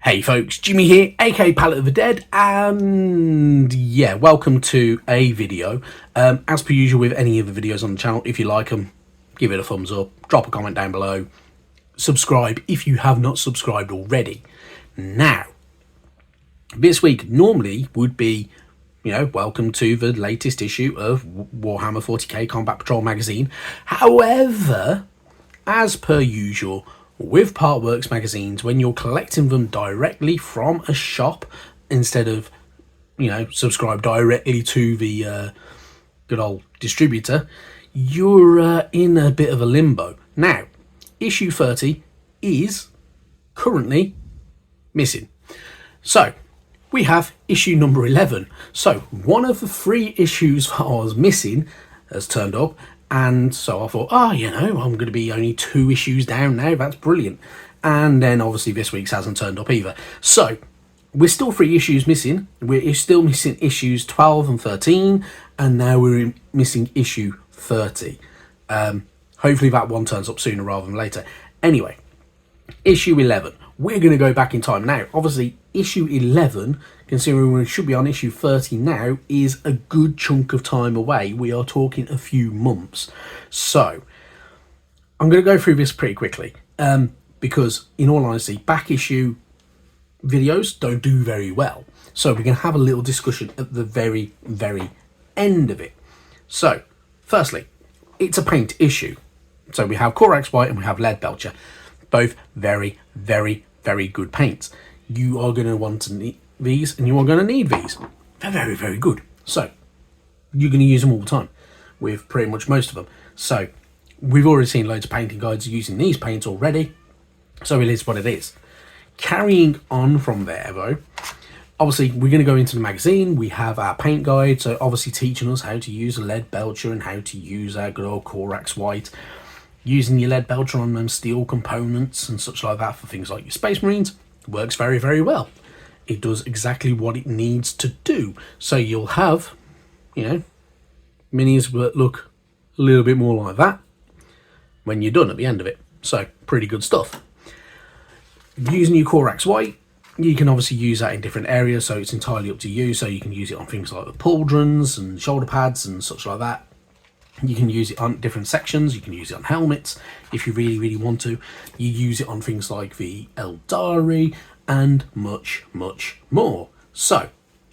Hey folks, Jimmy here, aka Palette of the Dead, and yeah, welcome to a video. As per usual with any of the videos on the channel, if you like them, give it a thumbs up, drop a comment down below, subscribe if you have not subscribed already. Now, this week normally would be, welcome to the latest issue of Warhammer 40k Combat Patrol magazine. However, as per usual, with Partworks magazines, when you're collecting them directly from a shop instead of, subscribe directly to the good old distributor, you're in a bit of a limbo. Now, issue 30 is currently missing. So, we have issue number 11. So, one of the 3 issues that I was missing has turned up. And so I thought, I'm going to be only 2 issues down now. That's brilliant. And then obviously this week's hasn't turned up either. So we're still 3 issues missing. We're still missing issues 12 and 13. And now we're missing issue 30. Hopefully that one turns up sooner rather than later. Anyway, issue 11. We're going to go back in time now. Obviously, issue 11, considering we should be on issue 30 now, is a good chunk of time away. We are talking a few months. So, I'm going to go through this pretty quickly. Because, in all honesty, back issue videos don't do very well. So, we're going to have a little discussion at the very, very end of it. So, firstly, it's a paint issue. So, we have Corax White and we have Leadbelcher. Both very, very, very good paints. You are going to want to need these and you are going to need these. They're very, very good. So, you're going to use them all the time with pretty much most of them. So, we've already seen loads of painting guides using these paints already. So, it is what it is. Carrying on from there, though, obviously, we're going to go into the magazine. We have our paint guide. So, obviously, teaching us how to use a Leadbelcher and how to use our good old Corax White. Using your Leadbelcher on them steel components and such like that for things like your Space Marines works very, very well. It does exactly what it needs to do. So you'll have, minis that look a little bit more like that when you're done at the end of it. So pretty good stuff. Using your Corax White, you can obviously use that in different areas, so it's entirely up to you. So you can use it on things like the pauldrons and shoulder pads and such like that. You can use it on different sections. You can use it on helmets if you really, really want to. You use it on things like the aeldari and much, much more. So,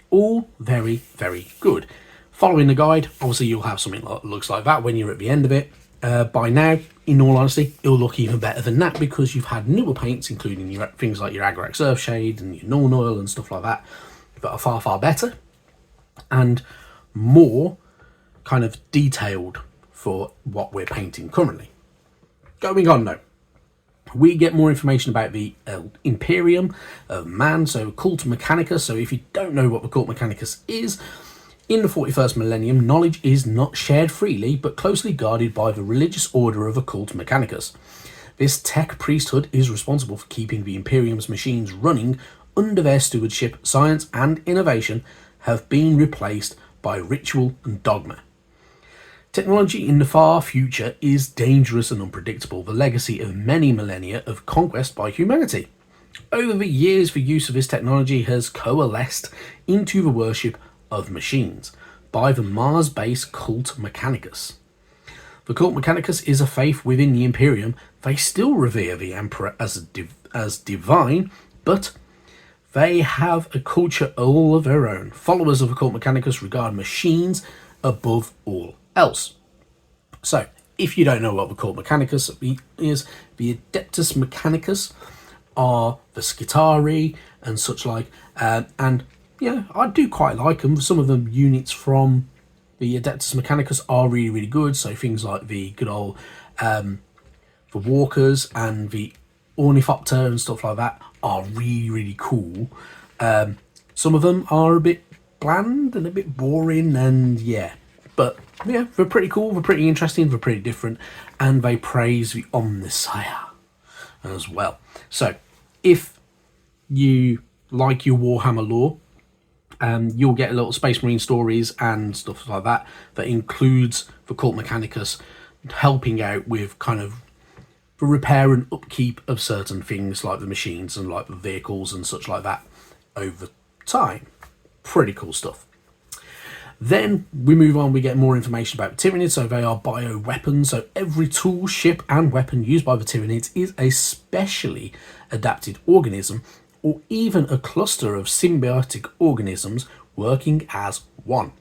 all very, very good. Following the guide, obviously you'll have something that looks like that when you're at the end of it. By now, in all honesty, it'll look even better than that because you've had newer paints, including your things like your Agrax Earthshade and your Norn Oil and stuff like that are far, far better and more kind of detailed for what we're painting currently. Going on now, we get more information about the Imperium of Man, so Cult Mechanicus. So if you don't know what the Cult Mechanicus is, in the 41st millennium, knowledge is not shared freely, but closely guarded by the religious order of Cult Mechanicus. This tech priesthood is responsible for keeping the Imperium's machines running under their stewardship. Science and innovation have been replaced by ritual and dogma. Technology in the far future is dangerous and unpredictable, the legacy of many millennia of conquest by humanity. Over the years, the use of this technology has coalesced into the worship of machines by the Mars-based Cult Mechanicus. The Cult Mechanicus is a faith within the Imperium. They still revere the Emperor as divine, but they have a culture all of their own. Followers of the Cult Mechanicus regard machines above all else. So, if you don't know what the Cult Mechanicus is, the Adeptus Mechanicus are the Skitari and such like, and I do quite like them. Some of the units from the Adeptus Mechanicus are really, really good. So things like the good old the Walkers and the Ornithopter and stuff like that are really, really cool. Some of them are a bit bland and a bit boring, and but they're pretty cool, they're pretty interesting, they're pretty different, and they praise the Omnissiah as well. So if you like your Warhammer lore, you'll get a little Space Marine stories and stuff like that includes the Cult Mechanicus helping out with kind of for repair and upkeep of certain things like the machines and like the vehicles and such like that over time. Pretty cool stuff. Then we move on, we get more information about Tyranids. So they are bioweapons. So every tool, ship and weapon used by the Tyranids is a specially adapted organism, or even a cluster of symbiotic organisms working as one.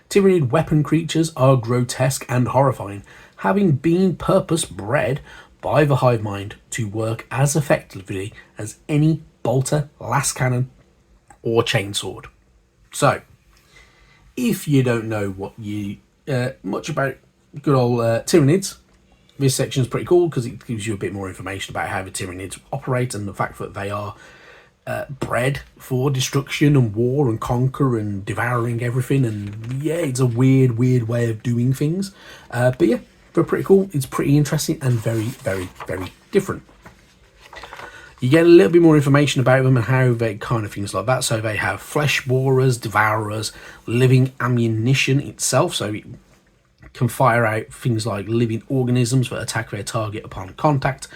Tyranid weapon creatures are grotesque and horrifying, having been purpose-bred by the hive mind to work as effectively as any bolter, las cannon, or chainsword. So, if you don't know much about good old Tyranids, this section is pretty cool because it gives you a bit more information about how the Tyranids operate and the fact that they are bred for destruction and war and conquer and devouring everything. And yeah, it's a weird way of doing things. But yeah, they're pretty cool. It's pretty interesting and very, very, very different. You get a little bit more information about them and how they kind of things like that. So they have flesh borers, devourers, living ammunition itself. So it can fire out things like living organisms that attack their target upon contact.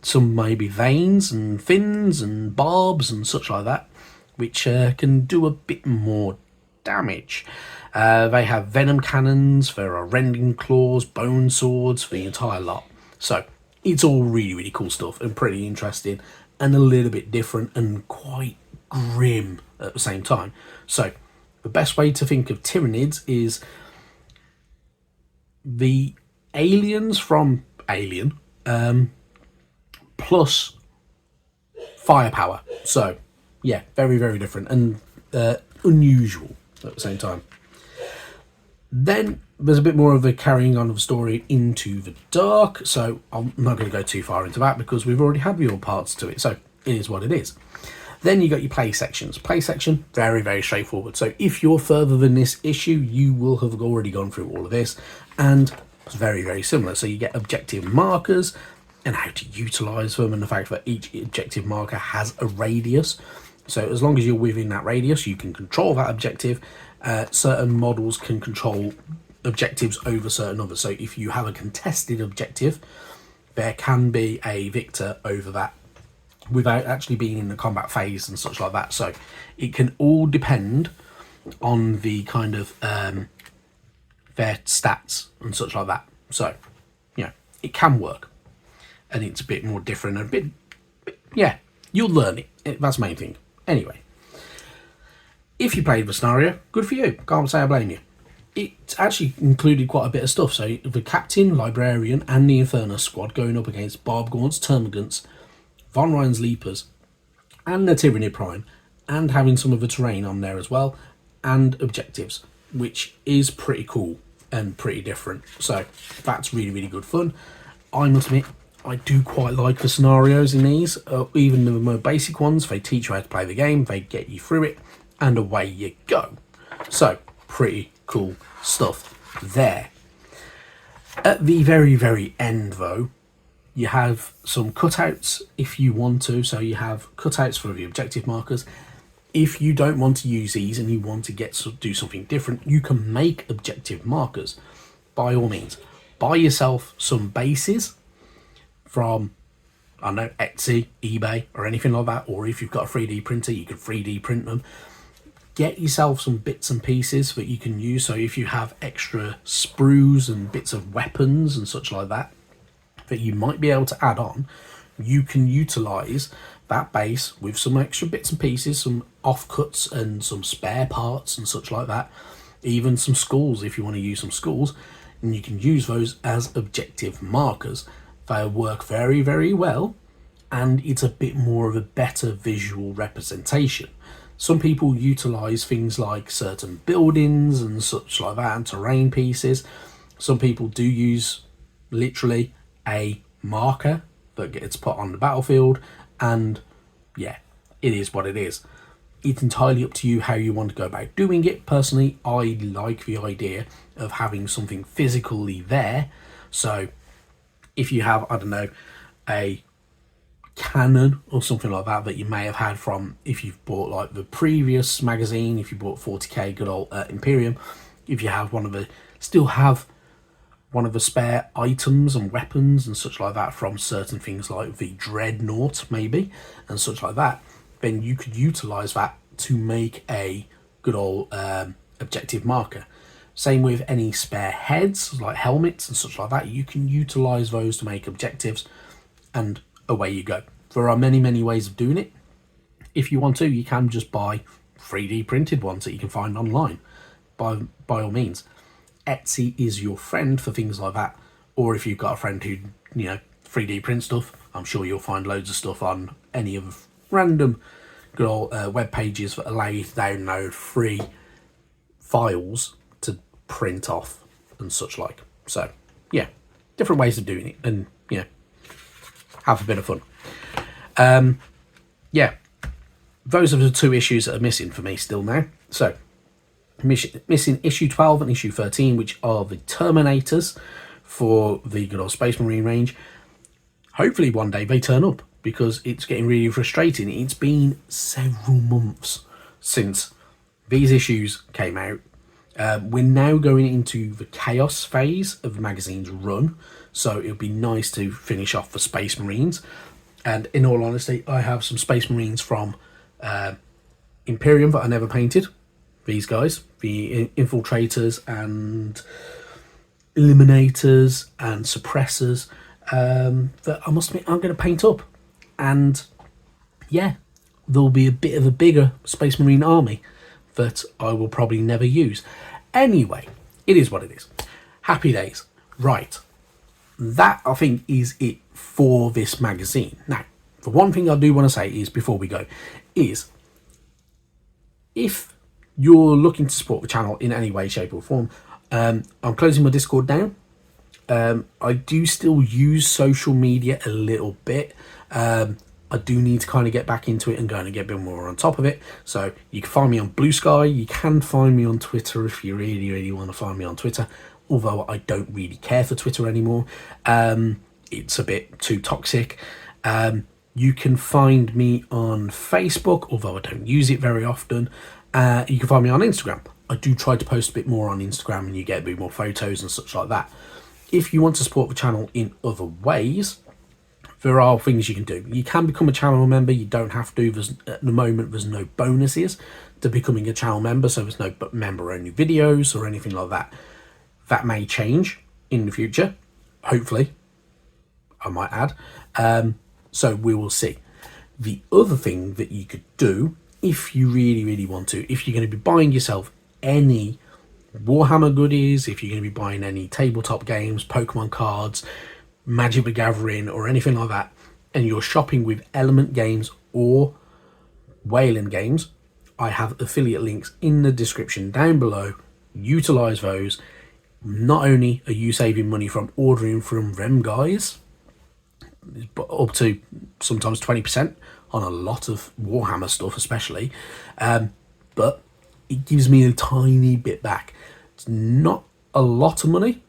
Some may be veins and fins and barbs and such like that, which can do a bit more damage. They have venom cannons, there are rending claws, bone swords, the entire lot. So it's all really, really cool stuff and pretty interesting and a little bit different and quite grim at the same time. So the best way to think of Tyranids is the aliens from Alien plus firepower. So yeah, very, very different and unusual at the same time. Then there's a bit more of a carrying on of the story into the dark, so I'm not going to go too far into that because we've already had the all parts to it, so it is what it is. Then you got your play sections. Play section, very, very straightforward. So if you're further than this issue, you will have already gone through all of this, and it's very, very similar. So you get objective markers and how to utilize them, and the fact that each objective marker has a radius. So as long as you're within that radius, you can control that objective. Certain models can control objectives over certain others. So if you have a contested objective, there can be a victor over that without actually being in the combat phase and such like that. So it can all depend on the kind of their stats and such like that. So, you know, it can work. And it's a bit more different and a bit yeah, you'll learn it. That's the main thing. Anyway, if you played the scenario, good for you. Can't say I blame you. It actually included quite a bit of stuff. So the Captain, Librarian, and the Infernus squad going up against Barbgaunts, Termagants, Von Ryan's Leapers, and the Tyranid Prime, and having some of the terrain on there as well, and objectives, which is pretty cool and pretty different. So that's really, really good fun. I must admit, I do quite like the scenarios in these. Even the more basic ones, they teach you how to play the game, they get you through it, and away you go. So, pretty cool stuff there. At the very, very end, though, you have some cutouts if you want to. So you have cutouts for the objective markers. If you don't want to use these and you want to do something different, you can make objective markers. By all means, buy yourself some bases from, I don't know, Etsy, eBay, or anything like that. Or if you've got a 3D printer, you can 3D print them. Get yourself some bits and pieces that you can use. So if you have extra sprues and bits of weapons and such like that, that you might be able to add on, you can utilize that base with some extra bits and pieces, some offcuts and some spare parts and such like that. Even some skulls if you want to use some skulls, and you can use those as objective markers. They work very, very well, and it's a bit more of a better visual representation. Some people utilize things like certain buildings and such like that, and terrain pieces. Some people do use literally a marker that gets put on the battlefield, and yeah, it is what it is. It's entirely up to you how you want to go about doing it. Personally, I like the idea of having something physically there. So if you have, I don't know, a cannon or something like that you may have had from, if you've bought like the previous magazine, if you bought 40k good old Imperium, if you have one of the, still have one of the spare items and weapons and such like that from certain things like the Dreadnought maybe and such like that, then you could utilize that to make a good old objective marker. Same with any spare heads like helmets and such like that, you can utilize those to make objectives, and away you go. There are many ways of doing it. If you want to, you can just buy 3D printed ones that you can find online, by all means. Etsy is your friend for things like that, or if you've got a friend who 3D print stuff, I'm sure you'll find loads of stuff on any of random good old web pages that allow you to download free files to print off and such like. So yeah, different ways of doing it, and have a bit of fun. Yeah, those are the two issues that are missing for me still now. So missing issue 12 and issue 13, which are the Terminators for the good old Space Marine range. Hopefully one day they turn up, because it's getting really frustrating. It's been several months since these issues came out. We're now going into the chaos phase of the magazine's run, so it would be nice to finish off the Space Marines. And in all honesty, I have some Space Marines from Imperium that I never painted. These guys, the Infiltrators and Eliminators and Suppressors, that I must admit I'm going to paint up. And yeah, there'll be a bit of a bigger Space Marine army that I will probably never use. Anyway, it is what it is. Happy days. Right. That, I think, is it for this magazine. Now, the one thing I do want to say is, before we go, is if you're looking to support the channel in any way, shape or form, I'm closing my Discord down. I do still use social media a little bit. I do need to kind of get back into it and go and get a bit more on top of it. So you can find me on Blue Sky. You can find me on Twitter if you really want to find me on Twitter. Although I don't really care for Twitter anymore. It's a bit too toxic. You can find me on Facebook, although I don't use it very often. You can find me on Instagram. I do try to post a bit more on Instagram, and you get a bit more photos and such like that. If you want to support the channel in other ways, there are things you can do. You can become a channel member. You don't have to. At the moment, there's no bonuses to becoming a channel member, so there's no member-only videos or anything like that. That may change in the future, hopefully, I might add. So we will see. The other thing that you could do, if you really want to, if you're going to be buying yourself any Warhammer goodies, if you're going to be buying any tabletop games, Pokemon cards, Magic the Gathering or anything like that, and you're shopping with Element Games or Wayland Games, I have affiliate links in the description down below. Utilize those. Not only are you saving money from ordering from them guys, but up to sometimes 20% on a lot of Warhammer stuff especially, but it gives me a tiny bit back. It's not a lot of money,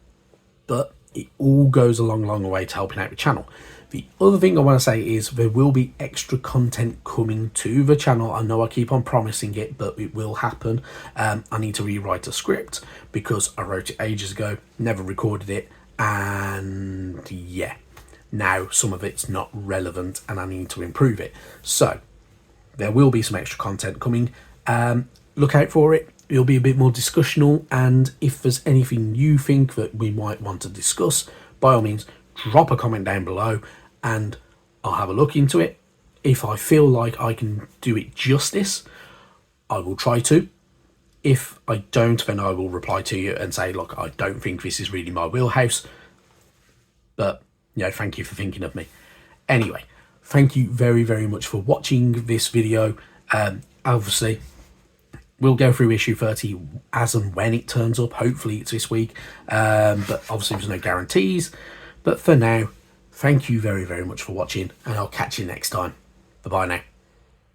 but it all goes a long way to helping out the channel. The other thing I want to say is there will be extra content coming to the channel. I know I keep on promising it, but it will happen. I need to rewrite a script because I wrote it ages ago, never recorded it, and yeah, now some of it's not relevant and I need to improve it. So there will be some extra content coming. Look out for it. It'll be a bit more discussional, and if there's anything you think that we might want to discuss, by all means drop a comment down below and I'll have a look into it. If I feel like I can do it justice, I will try to. If I don't, then I will reply to you and say, look, I don't think this is really my wheelhouse, but thank you for thinking of me. Anyway, thank you very much for watching this video. Obviously we'll go through issue 30 as and when it turns up. Hopefully it's this week, but obviously there's no guarantees. But for now, thank you very much for watching, and I'll catch you next time. Bye bye now.